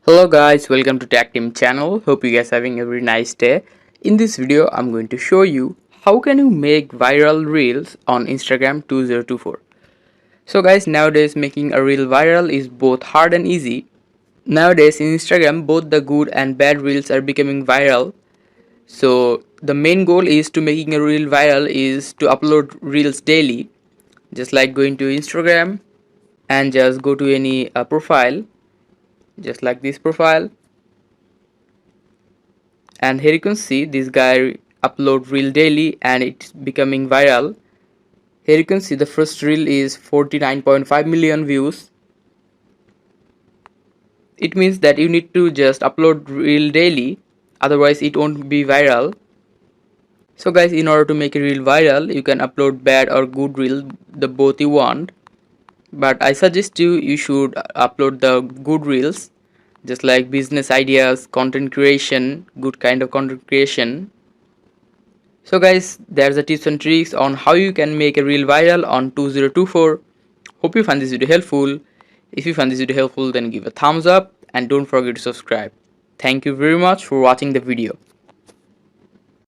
Hello guys, welcome to Tech Team channel. Hope you guys are having a very nice day. In this video, I'm going to show you how can you make viral reels on Instagram 2024. So guys, nowadays making a reel viral is both hard and easy. Nowadays in Instagram, both the good and bad reels are becoming viral. So the main goal is to making a reel viral is to upload reels daily. Just like going to Instagram and just go to any profile, just like this profile, and here you can see this guy upload reel daily and it's becoming viral. Here you can see the first reel is 49.5 million views. It means that you need to just upload reel daily, otherwise it won't be viral. So guys, in order to make a reel viral, you can upload bad or good reel, the both you want, but I suggest you should upload the good reels, just like business ideas, content creation, good kind of content creation. So guys, there's the tips and tricks on how you can make a reel viral on 2024. Hope you find this video helpful. If you find this video helpful, then give a thumbs up and don't forget to subscribe. Thank you very much for watching the video.